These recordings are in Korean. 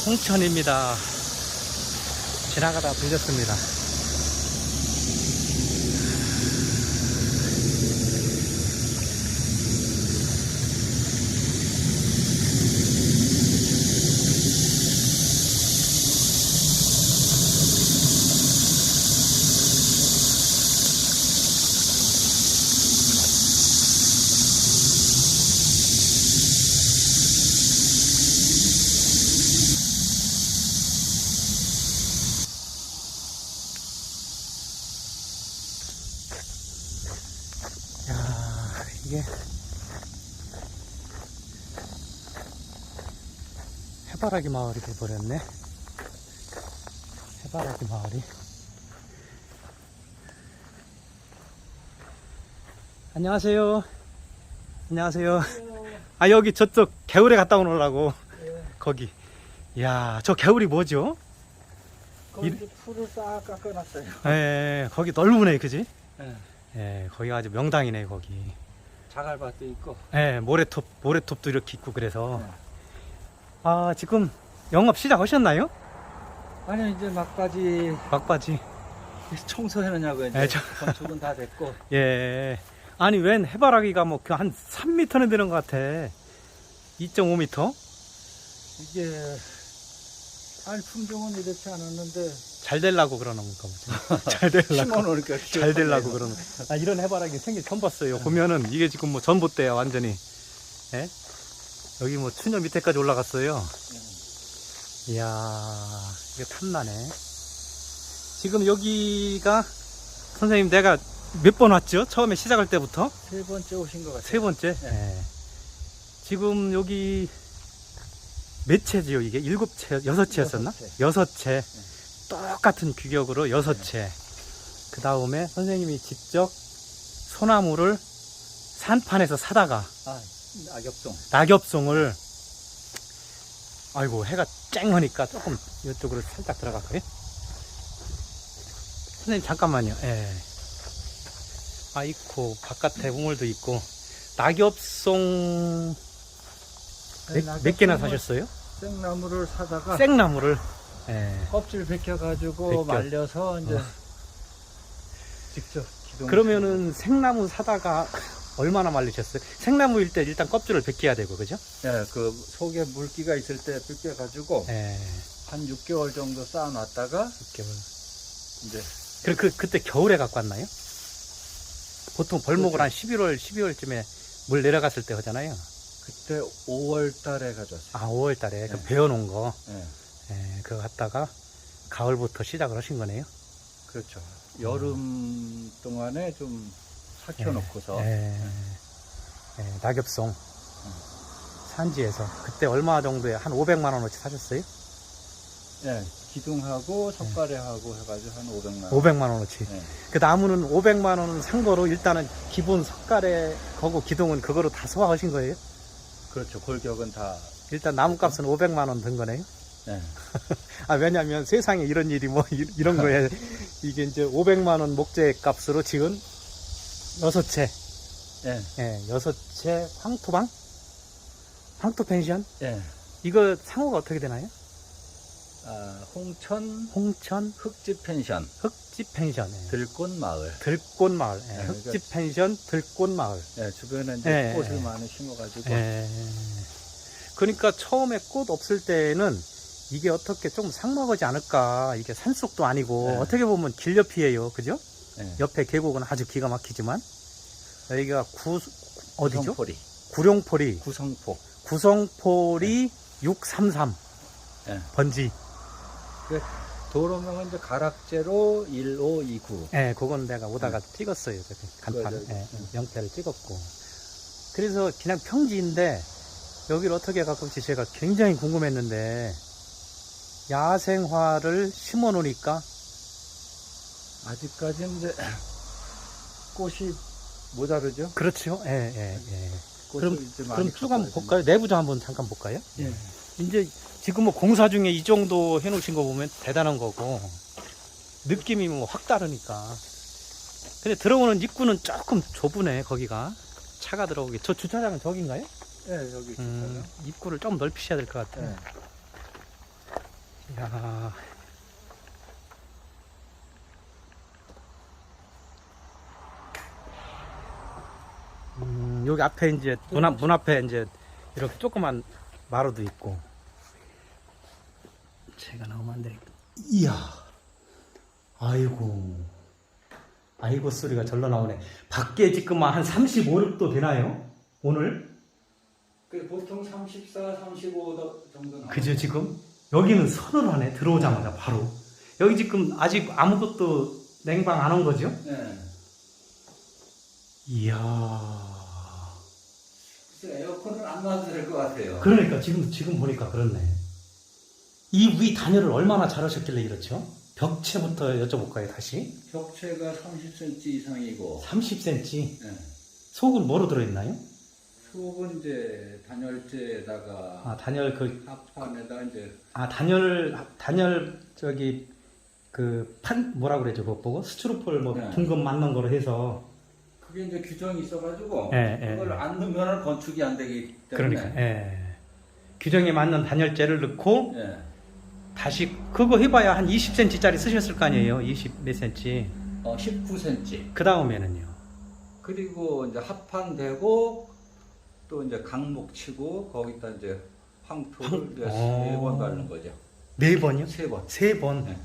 홍천입니다. 지나가다 들렸습니다. 야, 이게 해바라기 마을이 돼버렸네. 해바라기 마을이. 안녕하세요. 안녕하세요. 아, 여기 저쪽 개울에 갔다 오느라고. 거기. 이야, 저 개울이 뭐죠? 거기 풀을 싹 깎아놨어요. 예, 거기 넓으네, 그지? 예. 예, 거기가 아주 명당이네, 거기. 자갈밭도 있고. 예, 모래톱도 이렇게 있고, 그래서. 아, 지금 영업 시작하셨나요? 아니, 이제 막바지 막바지. 청소해놓냐고, 이제. 예, 건축은 다 됐고. 예. 아니, 웬 해바라기가 뭐, 한 3m는 되는 것 같아. 2.5m? 이게, 아니, 품종은 이렇지 않았는데. 잘 되려고 그러는 건가 보죠. 잘 되려고. 심어놓으니까. 잘 되려고 그러는. 아, 이런 해바라기 생긴 처음 봤어요. 보면은 이게 지금 뭐 전봇대야, 완전히. 예? 여기 뭐 추녀 밑에까지 올라갔어요. 이야, 이게 탐나네. 지금 여기가, 선생님, 내가 몇 번 왔죠? 처음에 시작할 때부터? 세 번째 오신 것 같아요. 세 번째? 네. 예. 지금 여기 몇 채지요, 이게? 7채, 6채였었나? 여섯 채. 6채. 똑같은 규격으로 6채. 그 다음에 선생님이 직접 소나무를 산판에서 사다가 아, 낙엽송. 낙엽송을, 아이고, 해가 쨍하니까 조금 이쪽으로 살짝 들어갈까요? 선생님, 잠깐만요. 예. 아이고, 바깥에 우물도 있고. 낙엽송 몇 개나 사셨어요? 생나무를 사다가. 생나무를. 예. 껍질 벗겨가지고 벗겨. 말려서 이제. 직접 기동. 그러면은 생나무 사다가 얼마나 말리셨어요? 생나무일 때 일단 껍질을 벗겨야 되고, 그죠? 예, 그 속에 물기가 있을 때 벗겨가지고. 예. 한 6개월 정도 쌓아놨다가 6개월. 이제 그때 겨울에 갖고 왔나요? 보통 벌목을 그렇죠. 한 12월쯤에 물 내려갔을 때 하잖아요. 그때 5월 달에 가져왔어요. 아, 5월 달에. 그 네. 베어놓은 거. 네, 예, 그거 갖다가 가을부터 시작을 하신 거네요. 그렇죠. 여름 동안에 좀 삭혀놓고서 예, 낙엽송. 산지에서. 그때 얼마 정도에 한 500만원어치 사셨어요? 예, 기둥하고 석가래하고 해가지고 한 500만 원. 500만원어치. 네, 그 나무는 500만원 산 거로 일단은 기본 석가래 거고 기둥은 그거로 다 소화하신 거예요? 그렇죠. 골격은 다. 일단 나무값은 500만원 든 거네요? 네. 아, 왜냐면 세상에 이런 일이 뭐 이런 거에 이게 이제 500만원 목재 값으로 지금 6채. 예, 예, 6채 황토방? 황토 펜션? 예. 이거 상호가 어떻게 되나요? 아, 홍천 홍천 흑집 펜션 흑집 펜션. 예. 들꽃 마을. 들꽃 마을. 예, 네, 흑집 펜션 들꽃 마을. 예, 주변에 이제 예, 꽃을 예. 많이 심어가지고. 예. 그러니까 처음에 꽃 없을 때는 이게 어떻게 좀 삭막하지 않을까. 이게 산속도 아니고 네. 어떻게 보면 길 옆이에요. 그죠? 예. 옆에 계곡은 아주 기가 막히지만 여기가 어디죠? 구성포리. 구룡포리. 구성포. 구성포리 633 예. 번지. 그 도로명은 이제 가락제로 1529. 예, 그건 내가 오다가 찍었어요. 저기 간판. 그거 예, 명패를 찍었고. 그래서 그냥 평지인데 여기를 어떻게 가끔씩 제가 굉장히 궁금했는데 야생화를 심어 놓으니까 아직까지는 이제 꽃이 모자르죠? 그렇죠. 예, 예, 예. 꽃을 이제 많이 그럼 쭉 한번 갖고 볼까요? 내부 좀 한번 잠깐 볼까요? 예. 이제 지금 뭐 공사 중에 이 정도 해놓으신 거 보면 대단한 거고 느낌이 뭐 확 다르니까. 근데 들어오는 입구는 조금 좁으네. 거기가 차가 들어오기. 저 주차장은 저긴가요? 예, 여기 주차장. 입구를 좀 넓히셔야 될 것 같아요. 예. 야. 여기 앞에 이제 문 앞에 이제 이렇게 조그만 마루도 있고. 제가 나오면 안 되겠다. 이야. 아이고. 아이고 소리가 절로 나오네. 밖에 지금 한 35, 6도 되나요? 오늘? 그 보통 34, 35도 정도 나와요. 그죠 지금? 여기는 서늘하네. 들어오자마자 바로. 여기 지금 아직 아무것도 냉방 안 온 거죠? 네. 이야. 그래서 에어컨을 안 놔도 될 것 같아요. 그러니까 지금 보니까 그렇네. 이 위 단열을 얼마나 잘하셨길래 이렇죠? 벽체부터 여쭤볼까요 다시? 벽체가 30cm 이상이고 30cm. 네. 속은 뭐로 들어있나요? 속은 이제 단열재에다가 아 단열 합판에다 이제 단열 저기 그 판 뭐라 그러죠 그거 보고 스티로폴 뭐 네. 둥근 맞는 거로 해서. 그게 이제 규정이 있어가지고 예, 그걸 안 넣으면 건축이 안 되기 때문에 그러니까 예. 규정에 맞는 단열재를 넣고 예. 다시 그거 해봐야 한 20cm짜리 쓰셨을 거 아니에요. 20 몇 cm. 19cm. 그 다음에는요. 그리고 이제 합판 되고 또 이제 강목 치고 거기다 이제 황토를 이제 3번 바르는 거죠. 4번이요? 3번. 3번. 네.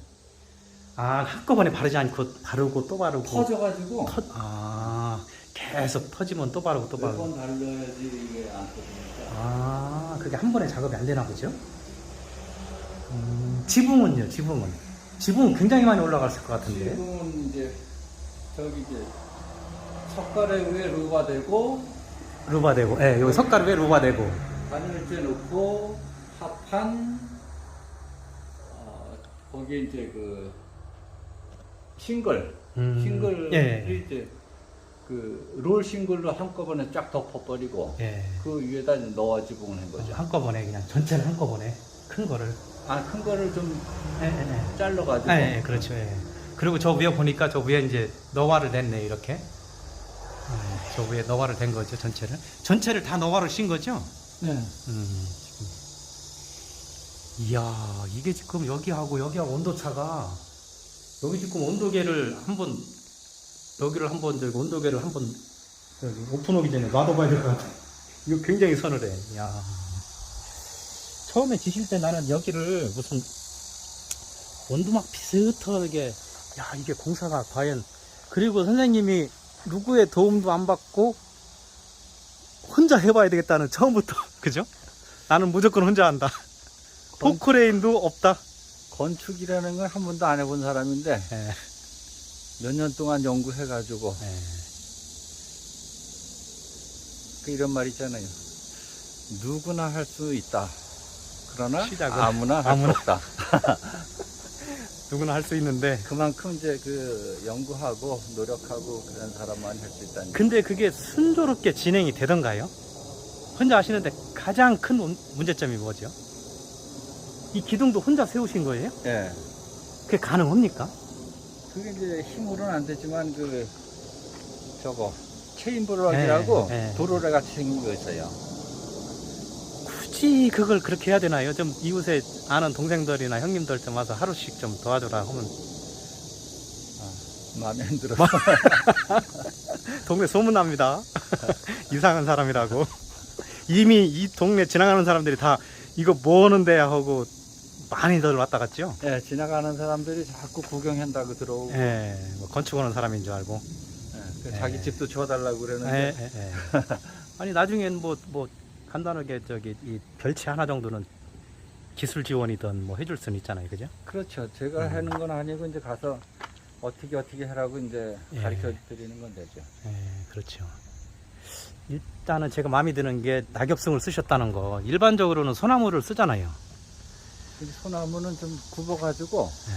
아 한꺼번에 바르지 않고 바르고 또 바르고. 터져가지고 계속 터지면 또 바르고 또 몇 바르고. 번 달려야지 이게 안 터지니까. 아 그게 한 번에 작업이 안 되나 보죠? 지붕은요? 지붕은 굉장히 많이 올라갔을 것 같은데. 지금은 이제 저기 이제 석가래 위에 루가 되고 루바 되고, 예, 여기 석가루 위에 루바 되고. 단열재 놓고 합판 거기에 이제 그 싱글을 예. 이제 그 롤 싱글로 한꺼번에 쫙 덮어버리고 예. 그 위에다 이제 넣어 지붕을 한 거죠. 한꺼번에 그냥 전체를 한꺼번에 큰 거를. 큰 거를 좀 예. 잘라가지고. 예, 그렇죠. 예. 그리고 저 위에 보니까 저 위에 이제 너와를 냈네 이렇게. 저 위에 너와를 된 거죠 전체를 다 너와를 신 거죠? 네. 지금. 이야 이게 지금 여기하고 온도 차가 여기 지금 온도계를 한번 여기를 한번 저기 온도계를 한번 여기 오픈하기 전에 놔둬봐야 될 것 같아. 이거 굉장히 서늘해. 야 처음에 지실 때 나는 여기를 무슨 원두막 비슷하게 야 이게 공사가 과연 그리고 선생님이 누구의 도움도 안 받고 혼자 해봐야 되겠다는 처음부터 그죠? 나는 무조건 혼자 한다. 포크레인도 없다. 건축이라는 건 한 번도 안 해본 사람인데 예. 몇 년 동안 연구해가지고 예. 그 이런 말 있잖아요. 누구나 할 수 있다. 그러나 시작은 아무나 할 수 아무나. 없다. 누구나 할 수 있는데 그만큼 이제 그 연구하고 노력하고 그런 사람만 할 수 있다는. 근데 그게 순조롭게 진행이 되던가요? 혼자 하시는데 가장 큰 문제점이 뭐죠? 이 기둥도 혼자 세우신 거예요? 예. 그게 가능합니까? 그게 이제 힘으로는 안 되지만 그 저거 체인브락이라고 예, 예. 도로래 같이 생긴 거 있어요. 굳이 그걸 그렇게 해야 되나요? 좀 이웃에 아는 동생들이나 형님들 좀 와서 하루씩 좀 도와주라 하면 마음에 안 들어. 동네 소문납니다. 이상한 사람이라고. 이미 이 동네 지나가는 사람들이 다 이거 뭐 하는데 하고 많이들 왔다 갔죠? 예, 지나가는 사람들이 자꾸 구경한다고 들어오고. 예, 뭐 건축하는 사람인 줄 알고. 예, 그 예. 자기 집도 줘달라고 예, 그러는데. 예, 예. 아니 나중엔 뭐 간단하게 저기 이 별치 하나 정도는 기술 지원이든 뭐 해줄 수는 있잖아요, 그죠? 그렇죠. 제가 하는 건 아니고 이제 가서 어떻게 하라고 이제 예. 가르쳐 드리는 건 되죠. 예, 그렇죠. 일단은 제가 마음에 드는 게 낙엽승을 쓰셨다는 거. 일반적으로는 소나무를 쓰잖아요. 근데 소나무는 좀 굽어가지고 예.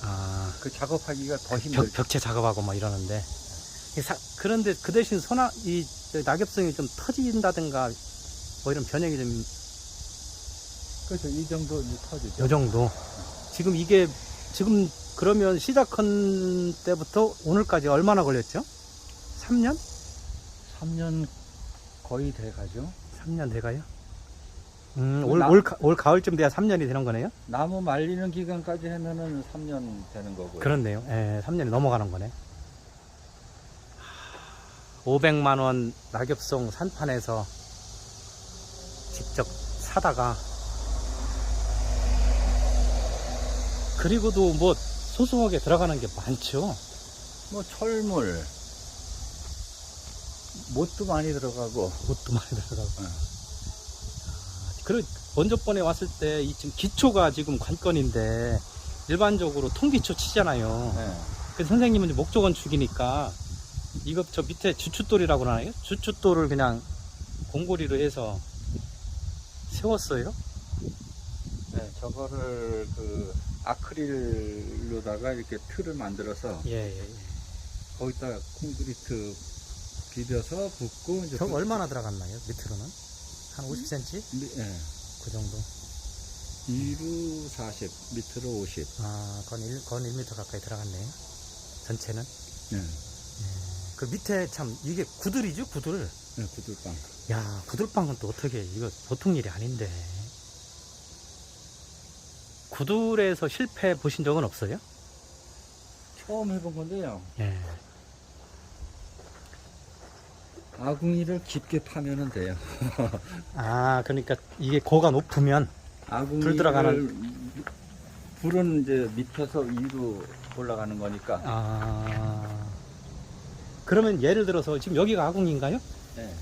아, 그 작업하기가 더 힘들죠. 벽체 작업하고 막 이러는데. 그런데 그 대신 이 낙엽승이 좀 터진다든가 뭐 이런 변형이 좀 그렇죠. 이 정도 이제 터지죠. 요 정도. 지금 그러면 시작한 때부터 오늘까지 얼마나 걸렸죠? 3년? 3년 거의 돼가죠. 3년 돼가요? 올 가을쯤 돼야 3년이 되는 거네요? 나무 말리는 기간까지 하면은 3년 되는 거고요. 그렇네요. 예, 3년이 넘어가는 거네. 500만 원 낙엽송 산판에서 직접 사다가 그리고도 뭐 소소하게 들어가는 게 많죠. 뭐 철물, 못도 많이 들어가고. 그것도 많이 들어가고. 그리고 먼저 번에 왔을 때 이 지금 기초가 지금 관건인데 일반적으로 통기초 치잖아요. 네. 그래서 선생님은 이제 목조건축이니까 이거 저 밑에 주춧돌이라고 하나요? 주춧돌을 그냥 공고리로 해서 세웠어요. 네, 저거를 그 아크릴로다가 이렇게 틀을 만들어서 예. 거기다 콘크리트 비벼서 붓고 이제 저거 얼마나 들어갔나요? 밑으로는 한 50cm? 예. 그 정도. 위로 40, 밑으로 50. 아, 건 1m 가까이 들어갔네요. 전체는. 네. 그 밑에 참 이게 구들이죠, 구들. 네, 구들빵. 야, 구들빵은 또 어떻게 이거 보통 일이 아닌데. 구들에서 실패 보신 적은 없어요? 처음 해본 건데요. 예. 아궁이를 깊게 파면은 돼요. 아, 그러니까 이게 고가 높으면 아궁이를 들어가는- 불은 이제 밑에서 위로 올라가는 거니까. 아. 그러면 예를 들어서 지금 여기가 아궁인가요? 네.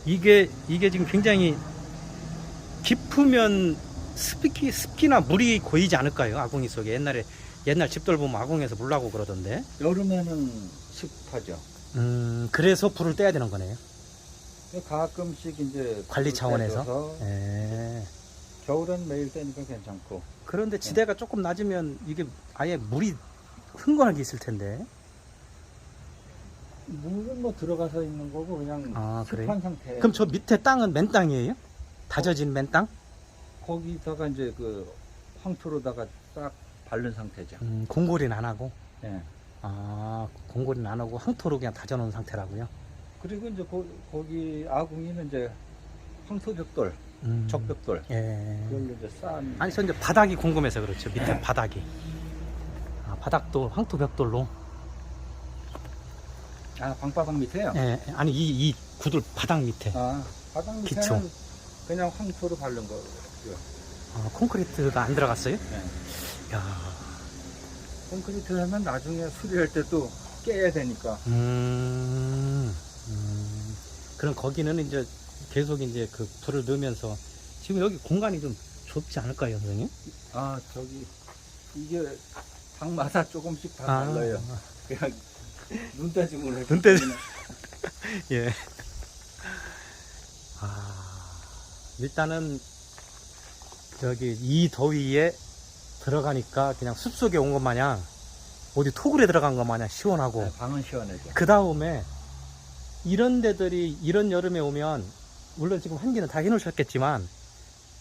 이게 지금 굉장히 깊으면 습기나 물이 고이지 않을까요? 아궁이 속에 옛날 집들 보면 아궁에서 물 나고 그러던데. 여름에는 습하죠. 그래서 불을 떼야 되는 거네요. 가끔씩 이제 관리 불을 차원에서? 떼줘서 예. 겨울엔 매일 떼니까 괜찮고. 그런데 지대가 조금 낮으면 이게 아예 물이 흥건하게 있을 텐데. 물은 뭐 들어가서 있는 거고 그냥 아, 습한 그래요? 상태. 그럼 저 밑에 땅은 맨 땅이에요? 다져진 맨 땅? 거기다가 이제 그 황토로다가 딱 바른 상태죠. 공고리는 안 하고. 예. 아, 공고리는 안 하고 황토로 그냥 다져놓은 상태라고요? 그리고 이제 거기 아궁이는 이제 황토벽돌, 음. 적벽돌. 예. 그걸로 이제 쌓은. 아니, 저 이제 바닥이 궁금해서 그렇죠. 밑에 바닥이. 아, 바닥도 황토 벽돌로. 아, 방바닥 밑에요? 예, 아니, 이 구들 바닥 밑에. 아, 바닥 밑에는 기초. 그냥 황토로 바른 거고요. 아, 콘크리트가 안 들어갔어요? 네. 야, 콘크리트 하면 나중에 수리할 때 또 깨야 되니까. 그럼 거기는 이제 계속 이제 그 불을 넣으면서 지금 여기 공간이 좀 좁지 않을까요, 선생님? 아, 저기 이게 방마다 조금씩 다 달라요. 그냥 눈대중으로 했기 눈대중. 때문에. 예. 아, 일단은 저기 이 더위에 들어가니까 그냥 숲속에 온 것 마냥 어디 토굴에 들어간 것 마냥 시원하고 네, 방은 시원하죠. 그 다음에 이런 데들이 이런 여름에 오면 물론 지금 환기는 다 해놓으셨겠지만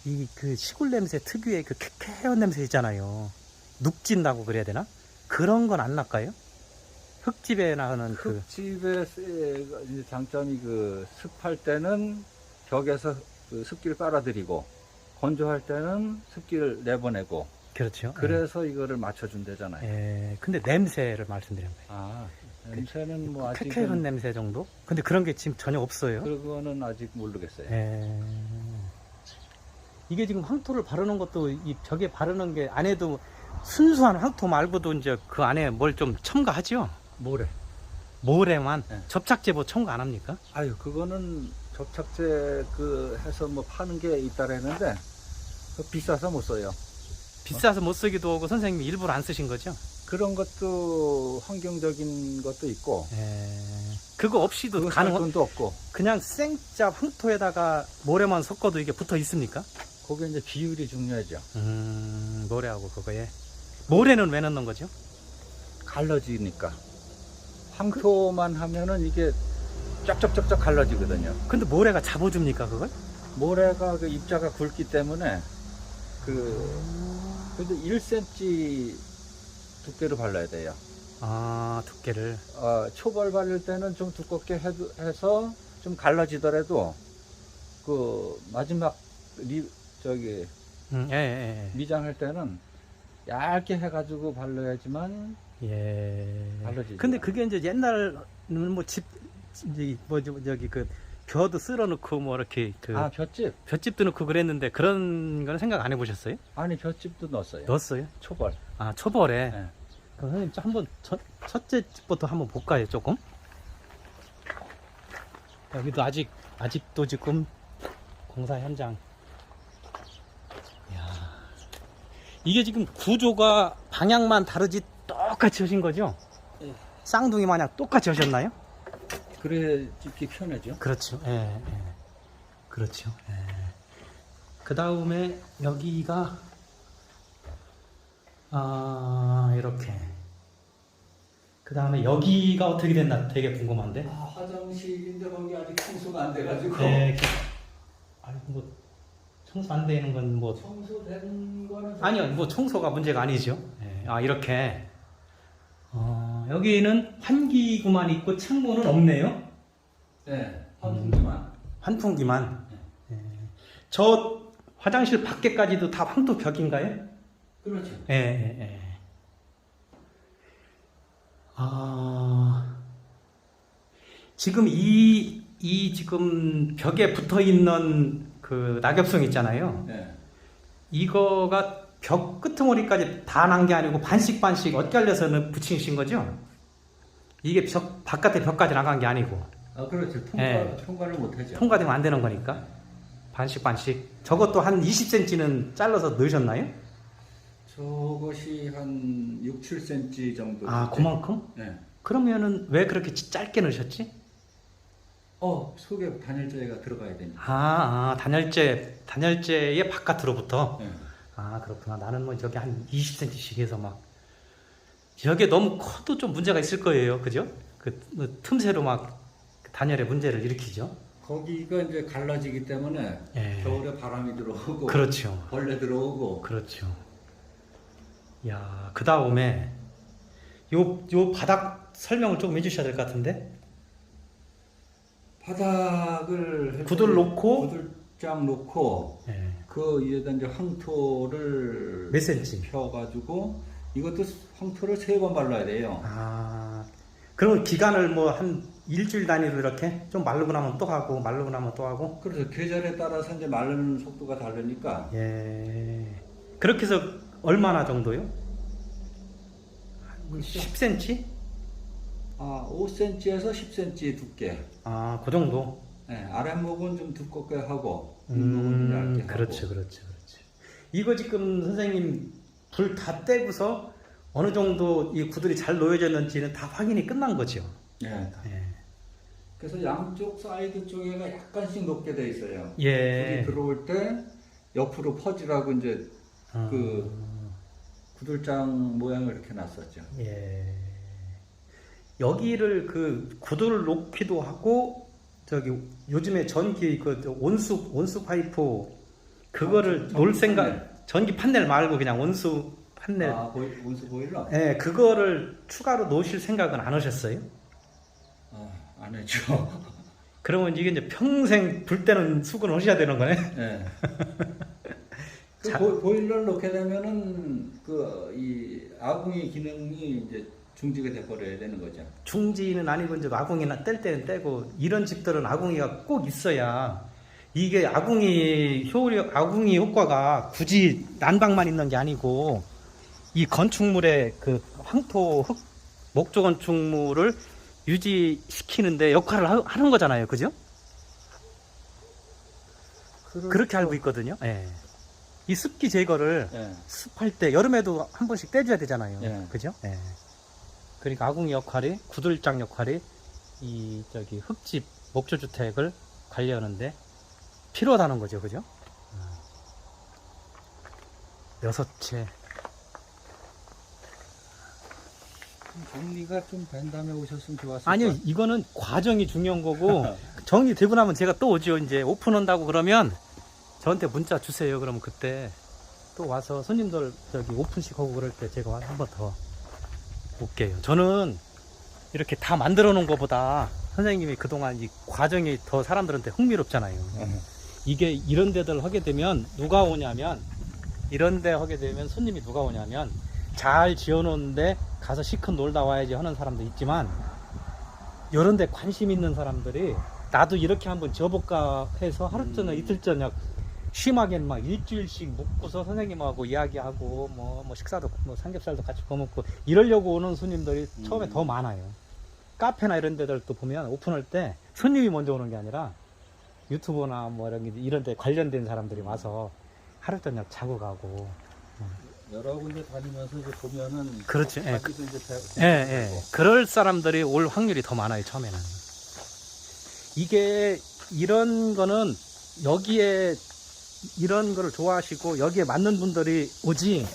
이 그 시골 냄새 특유의 그 쾌쾌한 냄새 있잖아요. 눅진다고 그래야 되나? 그런 건 안 날까요? 흙집에 나는 그 흙집의 이제 장점이 그 습할 때는 벽에서 그 습기를 빨아들이고 건조할 때는 습기를 내보내고 그렇죠. 그래서 이거를 맞춰준대잖아요. 예, 근데 냄새를 말씀드린 거예요. 아, 냄새는 뭐 쾌쾌한 아직은 냄새 정도? 근데 그런 게 지금 전혀 없어요. 그거는 아직 모르겠어요. 예. 이게 지금 황토를 바르는 것도 이 벽에 바르는 게 안에도 순수한 황토 말고도 이제 그 안에 뭘 좀 첨가하죠? 모래. 모래만 네. 접착제 뭐 첨가 안 합니까? 아유, 그거는 접착제 그 해서 뭐 파는 게 있다라 했는데 그 비싸서 못 써요. 비싸서 못 쓰기도 하고 선생님이 일부러 안 쓰신 거죠? 그런 것도 환경적인 것도 있고 그거 없이도 그거 살 가능한 돈도 없고 그냥 생짜 황토에다가 모래만 섞어도 이게 붙어 있습니까? 거기에 이제 비율이 중요하죠. 모래하고 그거에 모래는 왜 넣는 거죠? 갈라지니까 황토만 하면은 이게 쫙쫙쫙쫙 갈라지거든요. 근데 모래가 잡아줍니까 그걸? 모래가 그 입자가 굵기 때문에 그래도 1cm 두께로 발라야 돼요. 아, 두께를. 초벌 바를 때는 좀 두껍게 해서 좀 갈라지더라도 그 마지막 저기 예. 미장할 때는 얇게 해가지고 발라야지만 예. 바르지. 근데 그게 이제 옛날은 뭐 이제 저기 그 벼도 쓸어 넣고 뭐 이렇게 그 아, 볏짚? 볏짚도 넣고 그랬는데 그런 거는 생각 안 해보셨어요? 아니, 볏짚도 넣었어요. 넣었어요? 초벌. 아, 초벌에. 네. 그럼 선생님 한번 첫째 집부터 한번 볼까요, 조금? 여기도 아직도 지금 공사 현장. 이야. 이게 지금 구조가 방향만 다르지 똑같이 하신 거죠? 예. 쌍둥이 마냥 똑같이 하셨나요? 그래 찍기 편하죠. 그렇죠. 예. 그렇죠. 예. 그 다음에 여기가 이렇게. 그 다음에 여기가 어떻게 됐나 되게 궁금한데. 아, 화장실인데 거기 아직 청소가 안 돼가지고. 네. 아니 뭐 청소 안 되는 건 뭐 청소된 거는 아니요, 뭐 청소가 문제가 아니죠. 예. 이렇게. 여기는 환기구만 있고 창문은 없네요. 네, 환풍기만. 환풍기만. 예. 저 화장실 밖에까지도 다 황토 벽인가요? 그렇죠. 예. 지금 지금 벽에 붙어 있는 그 낙엽송 있잖아요. 네. 이거가 벽 끄트머리까지 다 난 게 아니고 반씩 엇갈려서는 붙이신 거죠? 이게 바깥에 벽까지 나간 게 아니고. 아, 그렇죠. 통과를 못하죠. 통과되면 안 되는 거니까. 반씩. 저것도 한 20cm는 잘라서 넣으셨나요? 저것이 한 6, 7cm 정도. 아, 그만큼? 네. 그러면은 왜 그렇게 짧게 넣으셨지? 속에 단열재가 들어가야 되니까. 단열재의 바깥으로부터. 네. 아, 그렇구나. 나는 뭐 저기 한 20cm씩 해서 막. 저게 너무 커도 좀 문제가 있을 거예요. 그죠? 뭐 틈새로 막 단열에 문제를 일으키죠. 거기가 이제 갈라지기 때문에 예. 겨울에 바람이 들어오고. 그렇죠. 벌레 들어오고. 그렇죠. 야, 그 다음에 요 바닥 설명을 조금 해주셔야 될 것 같은데. 바닥을 구들 놓고 구들장 놓고 예. 그 위에다 이제 황토를 몇 센치? 펴가지고 이것도 황토를 3번 발라야 돼요. 그러면 기간을 뭐 한 일주일 단위로 이렇게 좀 마르고 나면 또 하고 마르고 나면 또 하고. 그래서 계절에 따라서 이제 마르는 속도가 다르니까. 예. 그렇게 해서 얼마나 정도요? 10cm? 5cm에서 10cm 두께. 그 정도. 네, 아랫목은 좀 두껍게 하고 윗목은 좀 얇게 그렇죠. 하고. 이거 지금 선생님 불 다 떼고서 어느 정도 이 구들이 잘 놓여졌는지는 다 확인이 끝난 거죠. 네. 예. 그래서 양쪽 사이드 쪽에가 약간씩 높게 돼 있어요. 예. 불이 들어올 때 옆으로 퍼지라고 이제 그 구들장 모양을 이렇게 놨었죠. 예. 여기를 그 구들을 놓기도 하고 저기 요즘에 전기 그 온수 파이프 그거를 놓을 생각 판넬. 전기 판넬 말고 그냥 온수 판넬. 온수 보일러? 예, 그거를 추가로 놓으실 생각은 안 하셨어요? 안 했죠. 그러면 이게 이제 평생 불 때는 수건을 하셔야 되는 거네? 네. 자- 보일러를 놓게 되면은 이 아궁이 기능이 이제 중지가 돼버려야 되는 거죠. 중지는 아니고 이제 아궁이나 뗄 때는 떼고 이런 집들은 아궁이가 꼭 있어야 이게 아궁이 효과가 굳이 난방만 있는 게 아니고 이 건축물의 그 황토 흙 목조 건축물을 유지시키는데 역할을 하는 거잖아요. 그죠? 그렇게 알고 있거든요. 예. 이 습기 제거를 예. 습할 때 여름에도 한 번씩 떼줘야 되잖아요. 예. 그죠? 예. 그러니까 아궁이 역할이 구들장 역할이 이 저기 흙집 목조주택을 관리하는데 필요하다는 거죠. 그죠? 6채. 정리가 좀 된 다음에 오셨으면 좋았을 아니요, 것 이거는 과정이 중요한 거고 정리되고 나면 제가 또 오죠. 이제 오픈한다고 그러면 저한테 문자 주세요. 그러면 그때 또 와서 손님들 저기 오픈식 하고 그럴 때 제가 한 번 더 올게요. 저는 이렇게 다 만들어 놓은 것보다 선생님이 그동안 이 과정이 더 사람들한테 흥미롭잖아요. 이게 이런 데들 하게 되면 누가 오냐면, 이런 데 하게 되면 손님이 누가 오냐면, 잘 지어놓은데 가서 시컷 놀다 와야지 하는 사람도 있지만, 이런 데 관심 있는 사람들이 나도 이렇게 한번 지어볼까 해서 하루 저녁, 이틀 저녁 심하게는 막 일주일씩 묵고서 선생님하고 이야기하고 뭐 식사도 뭐 삼겹살도 같이 구워 먹고 이러려고 오는 손님들이 처음에 더 많아요. 카페나 이런 데들도 보면 오픈할 때 손님이 먼저 오는 게 아니라 유튜버나 뭐 이런 데 관련된 사람들이 와서 하루 저녁 자고 가고. 여러 군데 다니면서 이제 보면은 그렇죠. 예. 자기도 이제 예. 그럴 사람들이 올 확률이 더 많아요, 처음에는. 이게 이런 거는 여기에 이런 거를 좋아하시고 여기에 맞는 분들이 오지,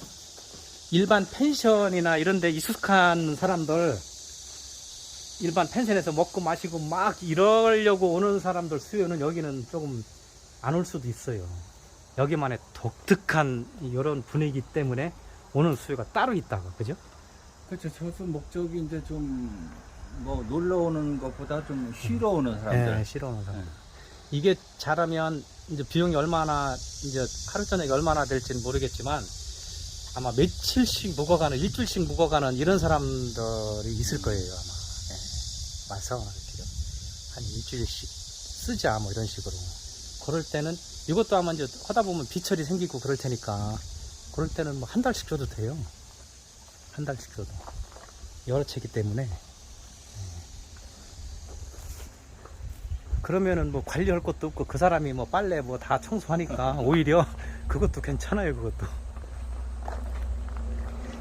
일반 펜션이나 이런 데 익숙한 사람들, 일반 펜션에서 먹고 마시고 막 이러려고 오는 사람들 수요는 여기는 조금 안 올 수도 있어요. 여기만의 독특한 이런 분위기 때문에 오는 수요가 따로 있다고, 그죠? 그렇죠. 저도 목적이 이제 좀 뭐 놀러 오는 것보다 좀 쉬러 오는 사람들. 네, 싫어하는 사람. 네. 이게 잘하면 이제 비용이 얼마나, 이제 하루 저녁에 얼마나 될지는 모르겠지만 아마 며칠씩 묵어가는, 일주일씩 묵어가는 이런 사람들이 있을 거예요, 아마. 예. 와서 이렇게 한 일주일씩 쓰자 뭐 이런 식으로. 그럴 때는 이것도 아마 이제 하다 보면 비철이 생기고 그럴 테니까 그럴 때는 뭐 한 달씩 줘도 돼요. 한 달씩 줘도. 여러 채기 때문에. 그러면은 뭐 관리할 것도 없고 그 사람이 뭐 빨래 뭐 다 청소하니까 오히려 그것도 괜찮아요, 그것도.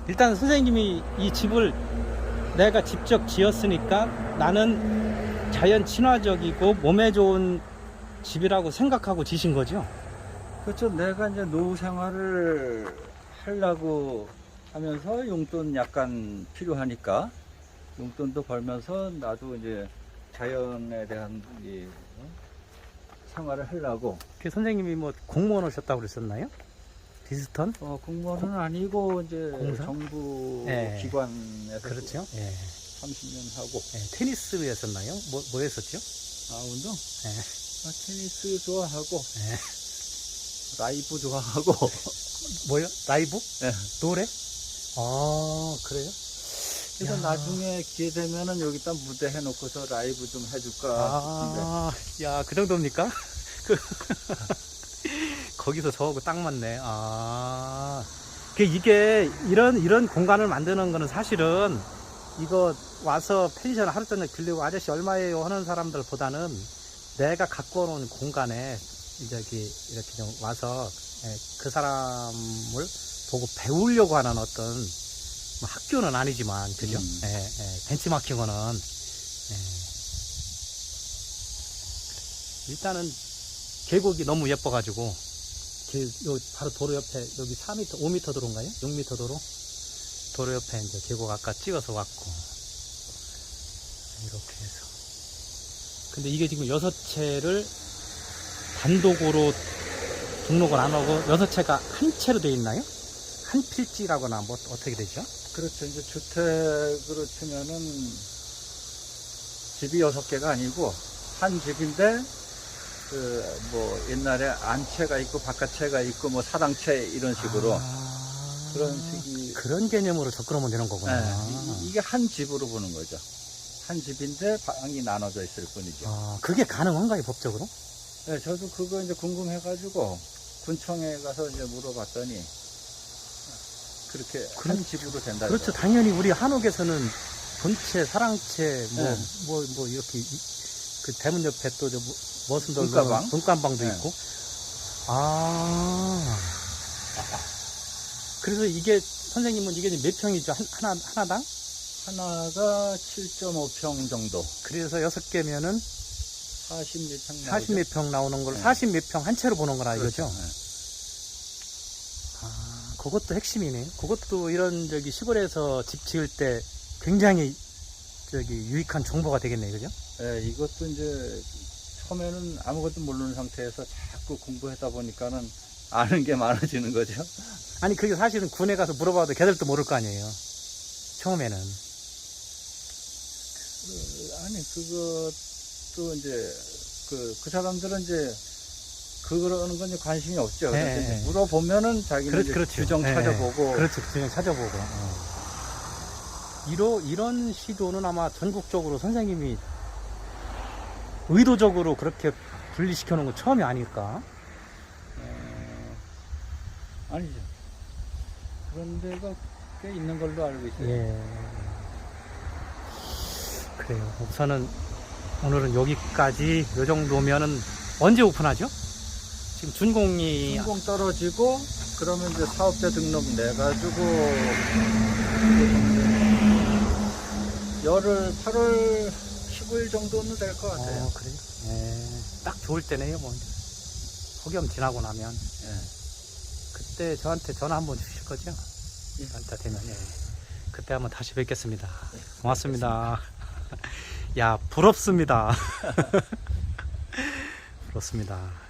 일단 선생님이 이 집을 내가 직접 지었으니까 나는 자연 친화적이고 몸에 좋은 집이라고 생각하고 지신 거죠? 그렇죠. 내가 이제 노후 생활을 하려고 하면서 용돈 약간 필요하니까 용돈도 벌면서 나도 이제 자연에 대한 이 생활을 하려고. 그 선생님이 뭐 공무원 오셨다고 그랬었나요? 비스턴? 공무원은 아니고 이제 공사? 정부 예. 기관에서 그렇죠. 예. 30년 하고. 예. 테니스 했었나요? 뭐 했었죠? 운동? 예. 테니스 좋아하고 예. 라이브 좋아하고. 뭐요? 라이브? 예. 노래? 아, 그래요? 그래서 야. 나중에 기회 되면은 여기다 무대 해놓고서 라이브 좀 해줄까 싶은데. 야, 그 정도입니까? 거기서 저하고 딱 맞네. 이게 이런 공간을 만드는 거는 사실은 이거 와서 펜션 하루 저녁 빌리고 아저씨 얼마예요 하는 사람들보다는 내가 갖고 오는 공간에 이렇게 좀 와서 그 사람을 보고 배우려고 하는 어떤 뭐 학교는 아니지만, 그죠? 벤치마킹은 일단은 계곡이 너무 예뻐가지고 바로 도로 옆에 여기 4m, 5m 도로인가요? 6m 도로 옆에 이제 계곡 아까 찍어서 왔고 이렇게 해서. 근데 이게 지금 6채를 단독으로 등록을 안 하고 6채가 한 채로 되어 있나요? 한 필지라거나 뭐 어떻게 되죠? 그렇죠. 이제 주택으로 치면은 집이 6개가 아니고 한 집인데 뭐 옛날에 안채가 있고 바깥채가 있고 뭐 사당채 이런 식으로 그런 식이. 그런 개념으로 접근하면 되는 거구나. 네, 이게 한 집으로 보는 거죠. 한 집인데 방이 나눠져 있을 뿐이죠. 그게 가능한가요, 법적으로? 네, 저도 그거 이제 궁금해가지고 군청에 가서 이제 물어봤더니 그렇게 한 집으로 된다. 그렇죠. 당연히 우리 한옥에서는 본채, 사랑채, 이렇게 그 대문 옆에 또 무슨 문간방? 문간방도 네. 있고. 그래서 이게 선생님은 이게 몇 평이죠? 하나당? 하나가 7.5평 정도. 그래서 6개면은 40몇 평. 40 몇 평 나오는 걸 네. 40 몇 평 한 채로 보는 거라 이거죠? 그렇죠. 네. 그것도 핵심이네요. 그것도 이런 시골에서 집 지을 때 굉장히 유익한 정보가 되겠네요. 그죠? 네, 이것도 이제 처음에는 아무것도 모르는 상태에서 자꾸 공부하다 보니까는 아는 게 많아지는 거죠. 아니, 그게 사실은 군에 가서 물어봐도 걔들도 모를 거 아니에요. 처음에는. 아니, 그것도 이제 그 사람들은 이제 그러는 건 이제 관심이 없죠. 예, 그래서 예. 이제 물어보면은 자기는 이제 그렇죠. 규정 예, 찾아보고. 그렇죠. 규정 찾아보고. 이런 시도는 아마 전국적으로 선생님이 의도적으로 그렇게 분리시켜 놓은 건 처음이 아닐까? 아니죠. 그런 데가 꽤 있는 걸로 알고 있어요. 예. 그래요. 우선은 오늘은 여기까지 요 정도면은 언제 오픈하죠? 지금 준공이 준공 떨어지고 그러면 이제 사업자 등록 내가지고 열흘 8월 15일 정도는 될 것 같아요. 그래요? 예. 딱 좋을 때네요, 뭐. 폭염 지나고 나면. 예. 그때 저한테 전화 한번 주실 거죠? 날짜 되면. 예. 그때 한번 다시 뵙겠습니다. 고맙습니다. 야, 부럽습니다. 부럽습니다.